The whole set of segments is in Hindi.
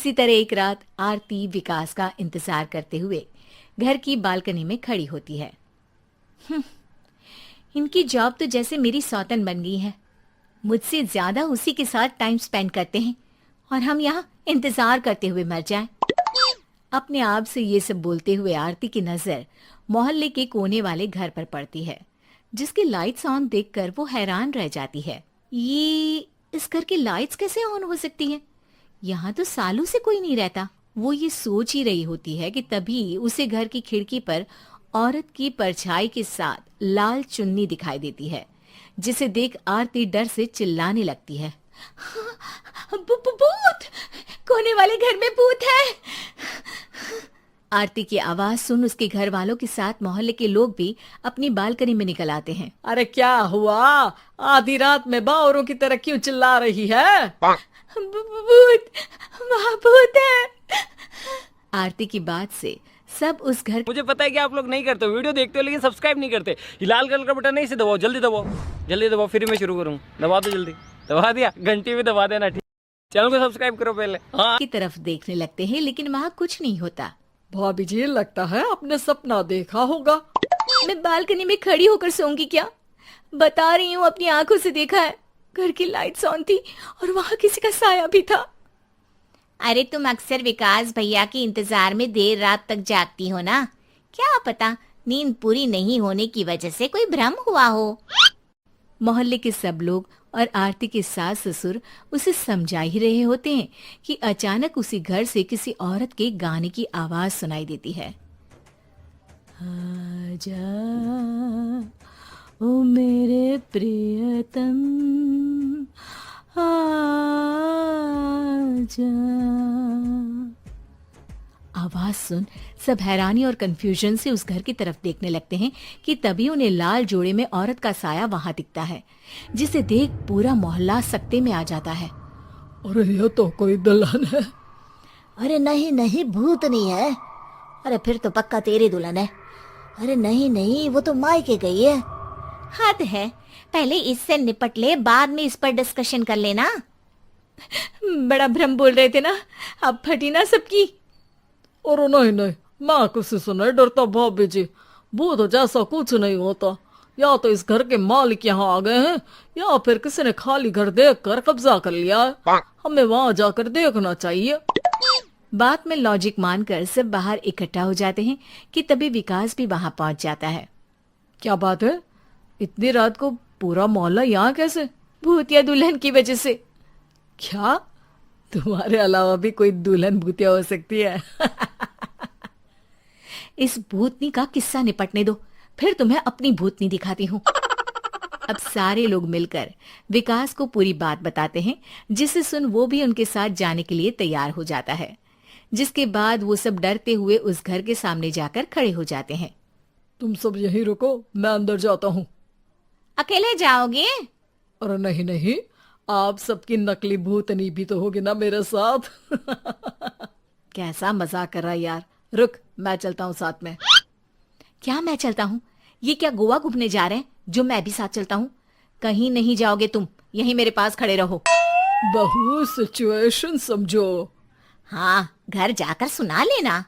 इसी तरह एक रात आरती विकास का इंतजार करते हुए घर की बालकनी में खड़ी होती है। इनकी जॉब तो जैसे मेरी सौतन बन गई है। मुझसे ज्यादा उसी के साथ टाइम स्पेंड करते हैं और हम यहाँ इंतजार करते हुए मर जाएं। अपने आप से ये सब बोलते हुए आरती की नजर मोहल्ले के कोने वाले घर पर पड़ती है, जिसके लाइट्स ऑन देखकर वो हैरान रह जाती है। ये इस घर की लाइट्स कैसे ऑन हो सकती हैं? यहाँ तो सालों से कोई नहीं रहता। वो ये सोच ही रही होती है कि तभी उसे घर की खिड़की पर औरत की परछाई के साथ लाल चुन्नी दिखाई देती है, जिसे देख आरती डर से चिल्लाने लगती है। भूत! कोने वाले घर में भूत है! आरती की आवाज सुन उसके घर वालों के साथ मोहल्ले के लोग भी अपनी बालकनी में निकल आते हैं। अरे क्या हुआ? आधी रात में बावरों की तरह क्यों चिल्ला रही है? भूत! वहाँ भूत है! आरती की बात से सब उस घर मुझे पता है कि आप लोग नहीं करते हो, वीडियो देखते हो लेकिन सब्सक्राइब नहीं करते। ये लाल कलर का बटन नहीं से दबाओ, जल्दी दबाओ, जल्दी दबाओ, फिर मैं शुरू करूँ। दबा दो जल्दी, दबा दिया, घंटी भी दबा देना, ठीक। चैनल को सब्सक्राइब करो पहले। हाँ, की तरफ देखने लगते हैं लेकिन वहाँ कुछ नहीं होता। भाभी जी, लगता है आपने सपना देखा होगा। मैं बालकनी में खड़ी होकर सोऊंगी क्या? बता रही हूँ, अपनी आंखों से देखा है। घर की लाइट्स ऑन थी और वहाँ किसी का साया भी था। अरे तुम अक्सर विकास भैया के इंतजार में देर रात तक जागती हो ना, क्या पता नींद पूरी नहीं होने की वजह से कोई भ्रम हुआ हो। मोहल्ले के सब लोग और आरती के सास ससुर उसे समझा ही रहे होते हैं कि अचानक उसी घर से किसी औरत के गाने की आवाज सुनाई देती है। आजा ओ मेरे प्रियतम आजा। आवाज सुन सब हैरानी और कंफ्यूजन से उस घर की तरफ देखने लगते हैं कि तभी उन्हें लाल जोड़े में औरत का साया वहां दिखता है, जिसे देख पूरा मोहल्ला सकते में आ जाता है। अरे ये तो कोई दुल्हन है। अरे नहीं नहीं, भूत नहीं है। अरे फिर तो पक्का तेरी दुल्हन है। अरे नहीं नहीं, वो तो मायके गई है। हद है, पहले इससे निपट ले, बाद में इस पर डिस्कशन कर लेना। बड़ा भ्रम बोल रहे थे ना, अब फटी ना सबकी। और नहीं नहीं, मैं किसी से नहीं डरता भाभी जी। भूत जैसा कुछ नहीं होता। या तो इस घर के मालिक यहाँ आ गए हैं या फिर किसी ने खाली घर देख कर कब्जा कर लिया है। हमें वहाँ जाकर देखना चाहिए। बात में लॉजिक मानकर सब बाहर इकट्ठा हो जाते हैं कि तभी विकास भी वहां पहुंच जाता है। क्या बात है? इतनी रात को पूरा मोहल्ला यहाँ कैसे? भूतिया दुल्हन की वजह से। क्या तुम्हारे अलावा भी कोई दुल्हन भूतिया हो सकती है? इस भूतनी का किस्सा निपटने दो, फिर तुम्हें अपनी भूतनी दिखाती हूँ। अब सारे लोग मिलकर विकास को पूरी बात बताते हैं, जिसे सुन वो भी उनके साथ जाने के लिए तैयार हो जाता है। जिसके बाद वो सब डरते हुए उस घर के सामने जाकर खड़े हो जाते हैं। तुम सब यहीं रुको, मैं अंदर जाता हूँ। अकेले जाओगे? अरे नहीं नहीं, आप सबकी नकली भूतनी भी तो होगी ना मेरे साथ। कैसा मजाक कर रहा है यार। रुक, मैं चलता हूँ साथ में। क्या मैं चलता हूँ? ये क्या गोवा घूमने जा रहे हैं जो मैं भी साथ चलता हूँ? कहीं नहीं जाओगे तुम, यहीं मेरे पास खड़े रहो। बहू, सिचुएशन समझो। हाँ, घर जाकर सुना लेना।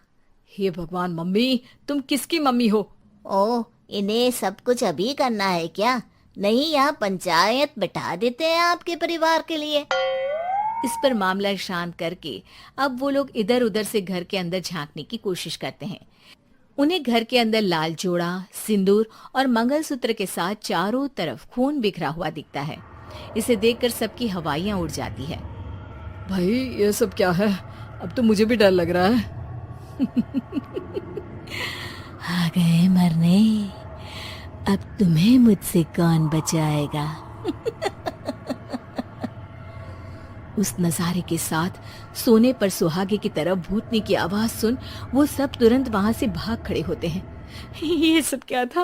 हे भगवान, मम्मी तुम किसकी मम्मी हो? ओ, इन्हें सब कुछ अभी करना है क्या? नहीं, यहाँ पंचायत बैठा देते हैं आपके परिवार के लिए। इस पर मामला शांत करके अब वो लोग इधर उधर से घर के अंदर झांकने की कोशिश करते हैं। उन्हें घर के अंदर लाल जोड़ा, सिंदूर और मंगलसूत्र के साथ चारों तरफ खून बिखरा हुआ दिखता है। इसे देखकर सबकी हवाइयां उड़ जाती है। भाई ये सब क्या है? अब तो मुझे भी डर लग रहा है। आ गए मरने, अब तुम्हें मुझसे कौन बचाएगा? उस नजारे के साथ सोने पर सुहागे की तरफ भूतनी की आवाज सुन वो सब तुरंत वहां से भाग खड़े होते हैं। ये सब क्या था?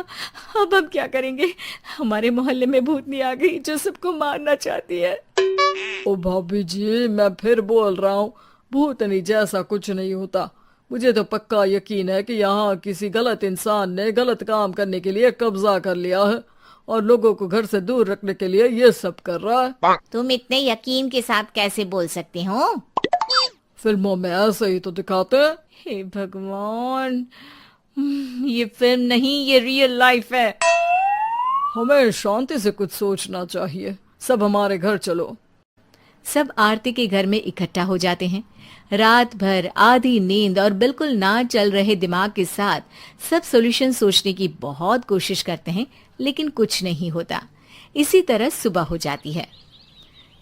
अब हम क्या करेंगे? हमारे मोहल्ले में भूतनी आ गई जो सबको मारना चाहती है। ओ भाभी जी, मैं फिर बोल रहा हूँ, भूतनी जैसा कुछ नहीं होता। मुझे तो पक्का यकीन है कि यहाँ किसी गलत इंसान ने गलत काम करने के लिए कब्जा कर लिया है और लोगों को घर से दूर रखने के लिए ये सब कर रहा है। तुम इतने यकीन के साथ कैसे बोल सकते हो? फिल्मों में ऐसे ही तो दिखाते हैं। हे भगवान, ये फिल्म नहीं, ये रियल लाइफ है। हमें शांति से कुछ सोचना चाहिए। सब हमारे घर चलो। सब आरती के घर में इकट्ठा हो जाते हैं। रात भर आधी नींद और बिल्कुल ना चल रहे दिमाग के साथ सब सॉल्यूशन सोचने की बहुत कोशिश करते हैं, लेकिन कुछ नहीं होता। इसी तरह सुबह हो जाती है।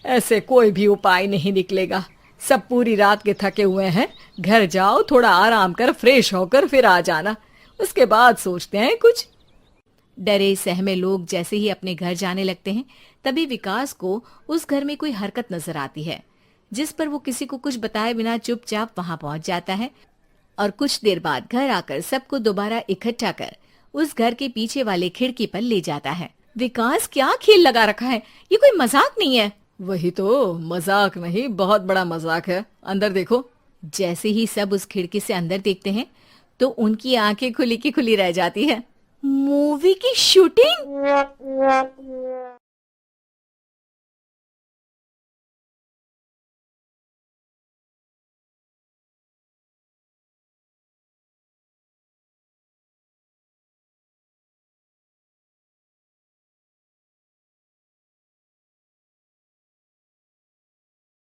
ऐसे कोई भी उपाय नहीं निकलेगा। सब पूरी रात के थके हुए हैं। घर जाओ, थोड़ा आराम कर, फ्रेश होकर फिर आ जाना। उसके बाद सोचते हैं कुछ। डरे सहमे लोग जैसे ही अपने घर जाने लगते हैं, तभी विकास को उस घर में कोई हरकत नजर आती है, जिस पर वो किसी को कुछ बताए बिना चुपचाप वहां पहुंच जाता है और कुछ देर बाद घर आकर सबको दोबारा इकट्ठा कर उस घर के पीछे वाले खिड़की पर ले जाता है। विकास, क्या खेल लगा रखा है? ये कोई मजाक नहीं है। वही तो, मजाक नहीं, बहुत बड़ा मजाक है। अंदर देखो। जैसे ही सब उस खिड़की से अंदर देखते हैं तो उनकी आंखें खुली की खुली रह जाती है। मूवी की शूटिंग!